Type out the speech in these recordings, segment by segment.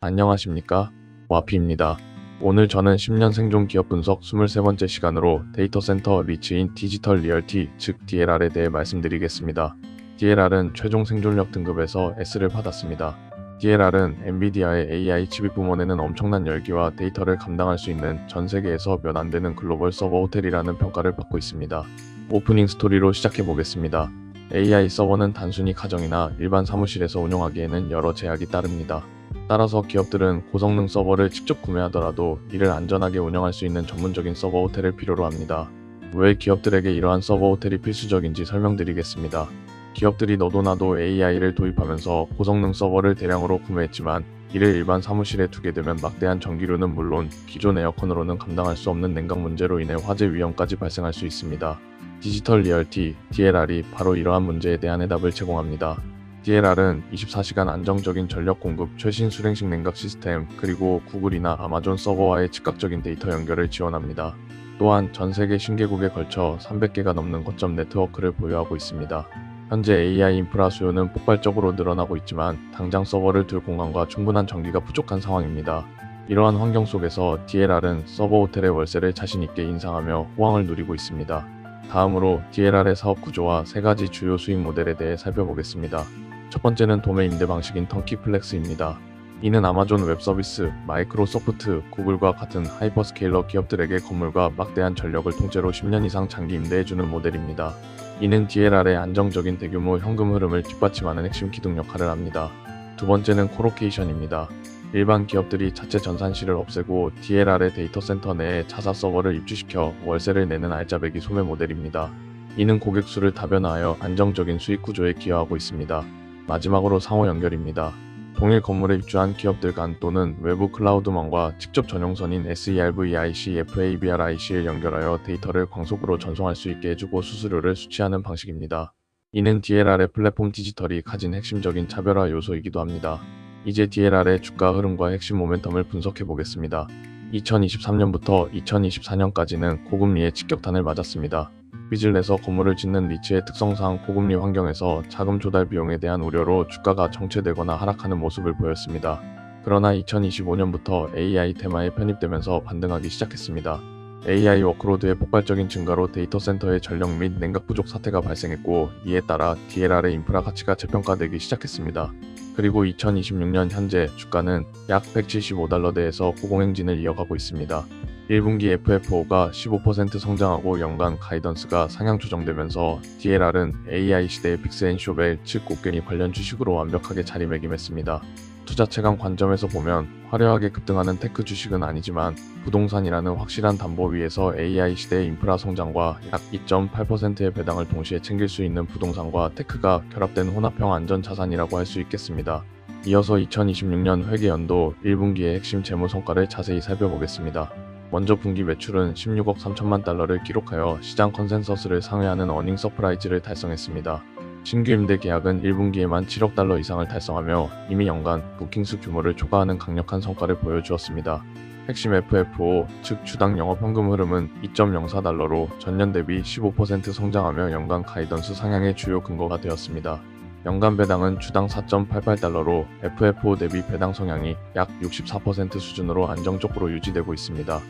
안녕하십니까? 와피입니다. 오늘 저는 10년 생존 기업 분석 23번째 시간으로 데이터 센터 리츠인 디지털 리얼티 즉 DLR에 대해 말씀드리겠습니다. DLR은 최종 생존력 등급에서 S를 받았습니다. DLR은 엔비디아의 AI 칩입 부문에는 엄청난 열기와 데이터를 감당할 수 있는 전 세계에서 몇 안 되는 글로벌 서버 호텔이라는 평가를 받고 있습니다. 오프닝 스토리로 시작해 보겠습니다. AI 서버는 단순히 가정이나 일반 사무실에서 운영하기에는 여러 제약이 따릅니다. 따라서 기업들은 고성능 서버를 직접 구매하더라도 이를 안전하게 운영할 수 있는 전문적인 서버 호텔을 필요로 합니다. 왜 기업들에게 이러한 서버 호텔이 필수적인지 설명드리겠습니다. 기업들이 너도나도 AI를 도입하면서 고성능 서버를 대량으로 구매했지만 이를 일반 사무실에 두게 되면 막대한 전기료는 물론 기존 에어컨으로는 감당할 수 없는 냉각 문제로 인해 화재 위험까지 발생할 수 있습니다. 디지털 리얼티, DLR이 바로 이러한 문제에 대한 해답을 제공합니다. DLR은 24시간 안정적인 전력 공급, 최신 수랭식 냉각 시스템, 그리고 구글이나 아마존 서버와의 즉각적인 데이터 연결을 지원합니다. 또한 전 세계 신개국에 걸쳐 300개가 넘는 거점 네트워크를 보유하고 있습니다. 현재 AI 인프라 수요는 폭발적으로 늘어나고 있지만 당장 서버를 둘 공간과 충분한 전기가 부족한 상황입니다. 이러한 환경 속에서 DLR은 서버 호텔의 월세를 자신 있게 인상하며 호황을 누리고 있습니다. 다음으로 DLR의 사업 구조와 세 가지 주요 수익 모델에 대해 살펴보겠습니다. 첫 번째는 도매 임대 방식인 턴키플렉스입니다. 이는 아마존 웹 서비스, 마이크로소프트, 구글과 같은 하이퍼스케일러 기업들에게 건물과 막대한 전력을 통째로 10년 이상 장기 임대해주는 모델입니다. 이는 DLR의 안정적인 대규모 현금 흐름을 뒷받침하는 핵심 기둥 역할을 합니다. 두 번째는 코로케이션입니다. 일반 기업들이 자체 전산실을 없애고 DLR의 데이터 센터 내에 자사 서버를 입주시켜 월세를 내는 알짜배기 소매 모델입니다. 이는 고객 수를 다변화하여 안정적인 수익 구조에 기여하고 있습니다. 마지막으로 상호 연결입니다. 동일 건물에 입주한 기업들 간 또는 외부 클라우드망과 직접 전용선인 SERVIC, FABRIC를 연결하여 데이터를 광속으로 전송할 수 있게 해주고 수수료를 수취하는 방식입니다. 이는 DLR의 플랫폼 디지털이 가진 핵심적인 차별화 요소이기도 합니다. 이제 DLR의 주가 흐름과 핵심 모멘텀을 분석해 보겠습니다. 2023년부터 2024년까지는 고금리의 직격탄을 맞았습니다. 빚을 내서 건물을 짓는 리츠의 특성상 고금리 환경에서 자금 조달 비용에 대한 우려로 주가가 정체되거나 하락하는 모습을 보였습니다. 그러나 2025년부터 AI 테마에 편입되면서 반등하기 시작했습니다. AI 워크로드의 폭발적인 증가로 데이터 센터의 전력 및 냉각 부족 사태가 발생했고 이에 따라 DLR의 인프라 가치가 재평가되기 시작했습니다. 그리고 2026년 현재 주가는 약 175달러대에서 고공행진을 이어가고 있습니다. 1분기 FFO가 15% 성장하고 연간 가이던스가 상향 조정되면서 DLR은 AI 시대의 픽스앤쇼벨 즉 곡괭이 관련 주식으로 완벽하게 자리매김했습니다. 투자 체감 관점에서 보면 화려하게 급등하는 테크 주식은 아니지만 부동산이라는 확실한 담보 위에서 AI 시대의 인프라 성장과 약 2.8%의 배당을 동시에 챙길 수 있는 부동산과 테크가 결합된 혼합형 안전자산이라고 할 수 있겠습니다. 이어서 2026년 회계연도 1분기의 핵심 재무 성과를 자세히 살펴보겠습니다. 먼저 분기 매출은 16억 3천만 달러를 기록하여 시장 컨센서스를 상회하는 어닝 서프라이즈를 달성했습니다. 신규 임대 계약은 1분기에만 7억 달러 이상을 달성하며 이미 연간 부킹수 규모를 초과하는 강력한 성과를 보여주었습니다. 핵심 FFO, 즉 주당 영업 현금 흐름은 2.04달러로 전년 대비 15% 성장하며 연간 가이던스 상향의 주요 근거가 되었습니다. 연간 배당은 주당 4.88달러로 FFO 대비 배당 성향이 약 64% 수준으로 안정적으로 유지되고 있습니다.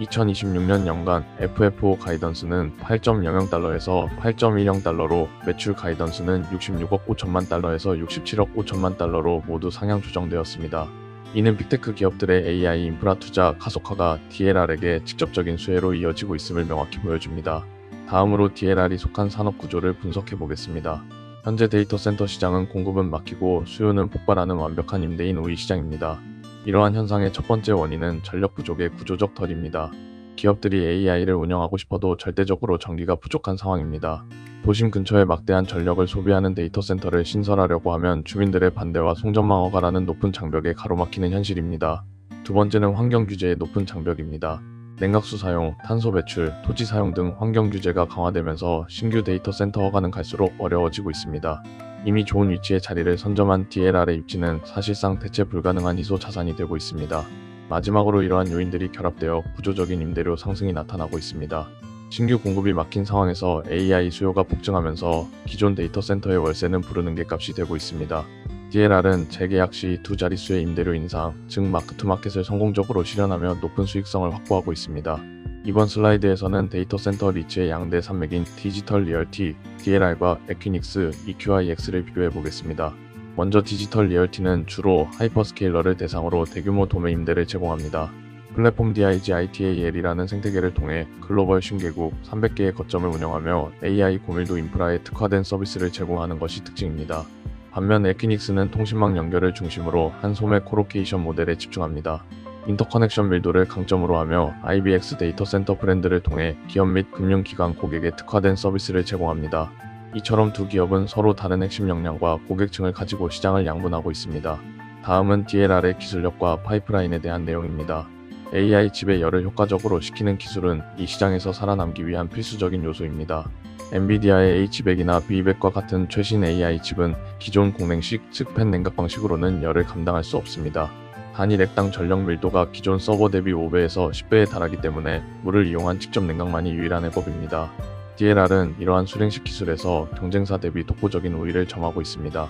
2026년 연간 FFO 가이던스는 8.00달러에서 8.10달러로 매출 가이던스는 66억 5천만 달러에서 67억 5천만 달러로 모두 상향 조정되었습니다. 이는 빅테크 기업들의 AI 인프라 투자 가속화가 DLR에게 직접적인 수혜로 이어지고 있음을 명확히 보여줍니다. 다음으로 DLR이 속한 산업 구조를 분석해 보겠습니다. 현재 데이터 센터 시장은 공급은 막히고 수요는 폭발하는 완벽한 임대인 우위 시장입니다. 이러한 현상의 첫 번째 원인은 전력 부족의 구조적 덜입니다. 기업들이 AI를 운영하고 싶어도 절대적으로 전기가 부족한 상황입니다. 도심 근처에 막대한 전력을 소비하는 데이터 센터를 신설하려고 하면 주민들의 반대와 송전망 허가라는 높은 장벽에 가로막히는 현실입니다. 두 번째는 환경 규제의 높은 장벽입니다. 냉각수 사용, 탄소 배출, 토지 사용 등 환경 규제가 강화되면서 신규 데이터 센터 허가는 갈수록 어려워지고 있습니다. 이미 좋은 위치에 자리를 선점한 DLR의 입지는 사실상 대체 불가능한 희소 자산이 되고 있습니다. 마지막으로 이러한 요인들이 결합되어 구조적인 임대료 상승이 나타나고 있습니다. 신규 공급이 막힌 상황에서 AI 수요가 폭증하면서 기존 데이터 센터의 월세는 부르는 게 값이 되고 있습니다. DLR은 재계약 시 두 자릿수의 임대료 인상, 즉 마크투마켓을 성공적으로 실현하며 높은 수익성을 확보하고 있습니다. 이번 슬라이드에서는 데이터 센터 리츠의 양대 산맥인 디지털 리얼티, DLR과 에퀴닉스, EQIX를 비교해 보겠습니다. 먼저 디지털 리얼티는 주로 하이퍼스케일러를 대상으로 대규모 도매 임대를 제공합니다. 플랫폼 DIGITAL이라는 생태계를 통해 글로벌 50개국 300개의 거점을 운영하며 AI 고밀도 인프라에 특화된 서비스를 제공하는 것이 특징입니다. 반면 에퀴닉스는 통신망 연결을 중심으로 한 소매 코로케이션 모델에 집중합니다. 인터커넥션 밀도를 강점으로 하며 IBX 데이터 센터 브랜드를 통해 기업 및 금융기관 고객에 특화된 서비스를 제공합니다. 이처럼 두 기업은 서로 다른 핵심 역량과 고객층을 가지고 시장을 양분하고 있습니다. 다음은 DLR의 기술력과 파이프라인에 대한 내용입니다. AI 칩의 열을 효과적으로 식히는 기술은 이 시장에서 살아남기 위한 필수적인 요소입니다. 엔비디아의 H100이나 B200과 같은 최신 AI 칩은 기존 공냉식, 즉 팬 냉각 방식으로는 열을 감당할 수 없습니다. 단위 렉당 전력 밀도가 기존 서버 대비 5배에서 10배에 달하기 때문에 물을 이용한 직접 냉각만이 유일한 해법입니다. DLR은 이러한 수냉식 기술에서 경쟁사 대비 독보적인 우위를 점하고 있습니다.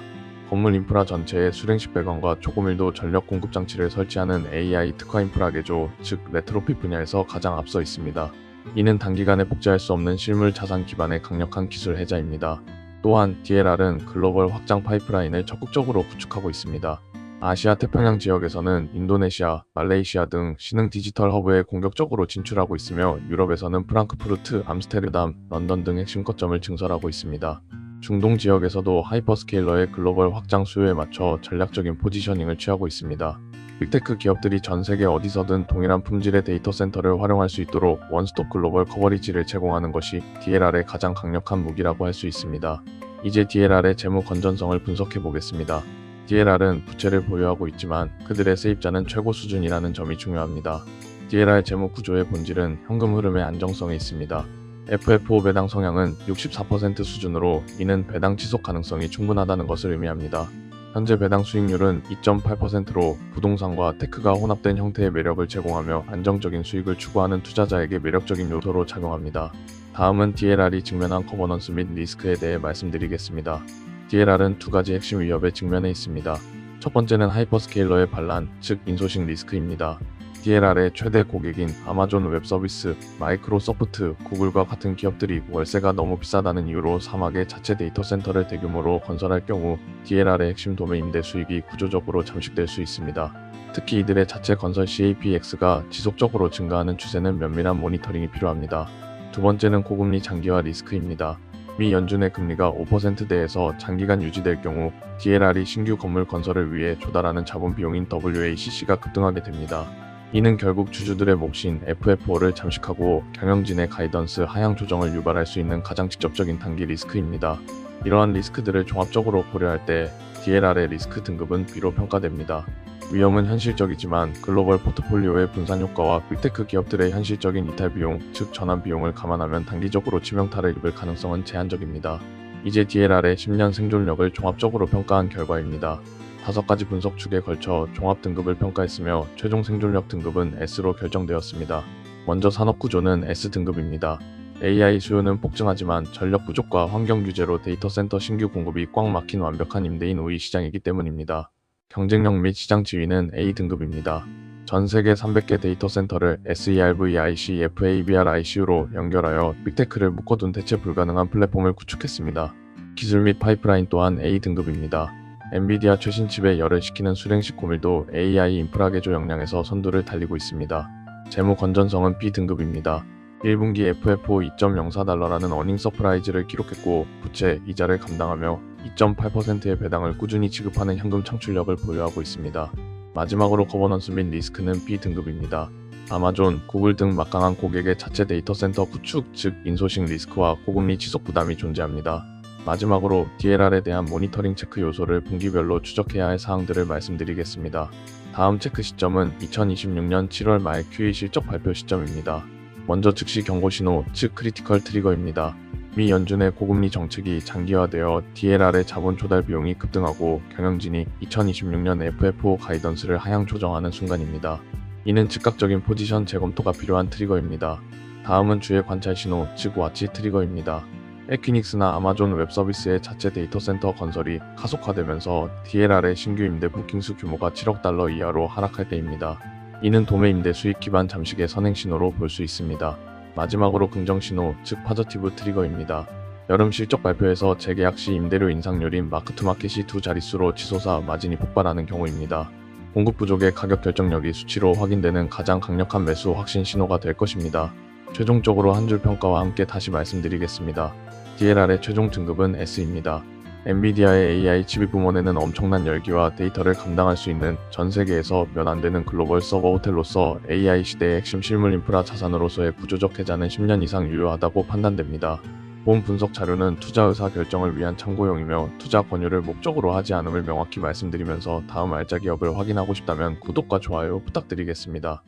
건물 인프라 전체에 수냉식 배관과 초고밀도 전력 공급 장치를 설치하는 AI 특화 인프라 개조, 즉 레트로핏 분야에서 가장 앞서 있습니다. 이는 단기간에 복제할 수 없는 실물 자산 기반의 강력한 기술 해자입니다. 또한 DLR은 글로벌 확장 파이프라인을 적극적으로 구축하고 있습니다. 아시아 태평양 지역에서는 인도네시아, 말레이시아 등 신흥 디지털 허브에 공격적으로 진출하고 있으며 유럽에서는 프랑크푸르트, 암스테르담, 런던 등 핵심 거점을 증설하고 있습니다. 중동 지역에서도 하이퍼스케일러의 글로벌 확장 수요에 맞춰 전략적인 포지셔닝을 취하고 있습니다. 빅테크 기업들이 전 세계 어디서든 동일한 품질의 데이터 센터를 활용할 수 있도록 원스톱 글로벌 커버리지를 제공하는 것이 DLR의 가장 강력한 무기라고 할 수 있습니다. 이제 DLR의 재무 건전성을 분석해 보겠습니다. DLR은 부채를 보유하고 있지만 그들의 세입자는 최고 수준이라는 점이 중요합니다. DLR 재무 구조의 본질은 현금 흐름의 안정성에 있습니다. FFO 배당 성향은 64% 수준으로 이는 배당 지속 가능성이 충분하다는 것을 의미합니다. 현재 배당 수익률은 2.8%로 부동산과 테크가 혼합된 형태의 매력을 제공하며 안정적인 수익을 추구하는 투자자에게 매력적인 요소로 작용합니다. 다음은 DLR이 직면한 거버넌스 및 리스크에 대해 말씀드리겠습니다. DLR은 두 가지 핵심 위협에 직면해 있습니다. 첫 번째는 하이퍼스케일러의 반란, 즉 인소싱 리스크입니다. DLR의 최대 고객인 아마존 웹서비스, 마이크로소프트, 구글과 같은 기업들이 월세가 너무 비싸다는 이유로 사막에 자체 데이터 센터를 대규모로 건설할 경우 DLR의 핵심 도매 임대 수익이 구조적으로 잠식될 수 있습니다. 특히 이들의 자체 건설 CAPX가 지속적으로 증가하는 추세는 면밀한 모니터링이 필요합니다. 두 번째는 고금리 장기화 리스크입니다. 미 연준의 금리가 5%대에서 장기간 유지될 경우 DLR이 신규 건물 건설을 위해 조달하는 자본 비용인 WACC가 급등하게 됩니다. 이는 결국 주주들의 몫인 FFO를 잠식하고 경영진의 가이던스 하향 조정을 유발할 수 있는 가장 직접적인 단기 리스크입니다. 이러한 리스크들을 종합적으로 고려할 때 DLR의 리스크 등급은 B로 평가됩니다. 위험은 현실적이지만 글로벌 포트폴리오의 분산 효과와 빅테크 기업들의 현실적인 이탈 비용, 즉 전환 비용을 감안하면 단기적으로 치명타를 입을 가능성은 제한적입니다. 이제 DLR의 10년 생존력을 종합적으로 평가한 결과입니다. 5가지 분석 축에 걸쳐 종합 등급을 평가했으며 최종 생존력 등급은 S로 결정되었습니다. 먼저 산업 구조는 S등급입니다. AI 수요는 폭증하지만 전력 부족과 환경 규제로 데이터 센터 신규 공급이 꽉 막힌 완벽한 임대인 우위 시장이기 때문입니다. 경쟁력 및 시장 지위는 A등급입니다. 전 세계 300개 데이터 센터를 SERVIC, FABRICU로 연결하여 빅테크를 묶어둔 대체 불가능한 플랫폼을 구축했습니다. 기술 및 파이프라인 또한 A등급입니다. 엔비디아 최신 칩에 열을 식히는 수냉식 고밀도 AI 인프라 개조 역량에서 선두를 달리고 있습니다. 재무 건전성은 B등급입니다. 1분기 FFO 2.04달러라는 어닝 서프라이즈를 기록했고 부채, 이자를 감당하며 2.8%의 배당을 꾸준히 지급하는 현금 창출력을 보유하고 있습니다. 마지막으로 거버넌스 및 리스크는 B등급입니다. 아마존, 구글 등 막강한 고객의 자체 데이터 센터 구축, 즉 인소싱 리스크와 고금리 지속 부담이 존재합니다. 마지막으로 DLR에 대한 모니터링 체크 요소를 분기별로 추적해야 할 사항들을 말씀드리겠습니다. 다음 체크 시점은 2026년 7월 말 Q2 실적 발표 시점입니다. 먼저 즉시 경고 신호, 즉 크리티컬 트리거입니다. 미 연준의 고금리 정책이 장기화되어 DLR의 자본 조달 비용이 급등하고 경영진이 2026년 FFO 가이던스를 하향 조정하는 순간입니다. 이는 즉각적인 포지션 재검토가 필요한 트리거입니다. 다음은 주의 관찰 신호, 즉 와치 트리거입니다. 에퀴닉스나 아마존 웹서비스의 자체 데이터 센터 건설이 가속화되면서 DLR의 신규 임대 부킹수 규모가 7억 달러 이하로 하락할 때입니다. 이는 도매 임대 수익 기반 잠식의 선행 신호로 볼 수 있습니다. 마지막으로 긍정 신호, 즉 파저티브 트리거입니다. 여름 실적 발표에서 재계약 시 임대료 인상률인 마크투마켓이 두 자릿수로 치솟아 마진이 폭발하는 경우입니다. 공급 부족의 가격 결정력이 수치로 확인되는 가장 강력한 매수 확신 신호가 될 것입니다. 최종적으로 한 줄 평가와 함께 다시 말씀드리겠습니다. DLR의 최종 등급은 S입니다. 엔비디아의 AI 칩입 부문에는 엄청난 열기와 데이터를 감당할 수 있는 전 세계에서 몇 안 되는 글로벌 서버 호텔로서 AI 시대의 핵심 실물 인프라 자산으로서의 구조적 해자는 10년 이상 유효하다고 판단됩니다. 본 분석 자료는 투자 의사 결정을 위한 참고용이며 투자 권유를 목적으로 하지 않음을 명확히 말씀드리면서 다음 알짜 기업을 확인하고 싶다면 구독과 좋아요 부탁드리겠습니다.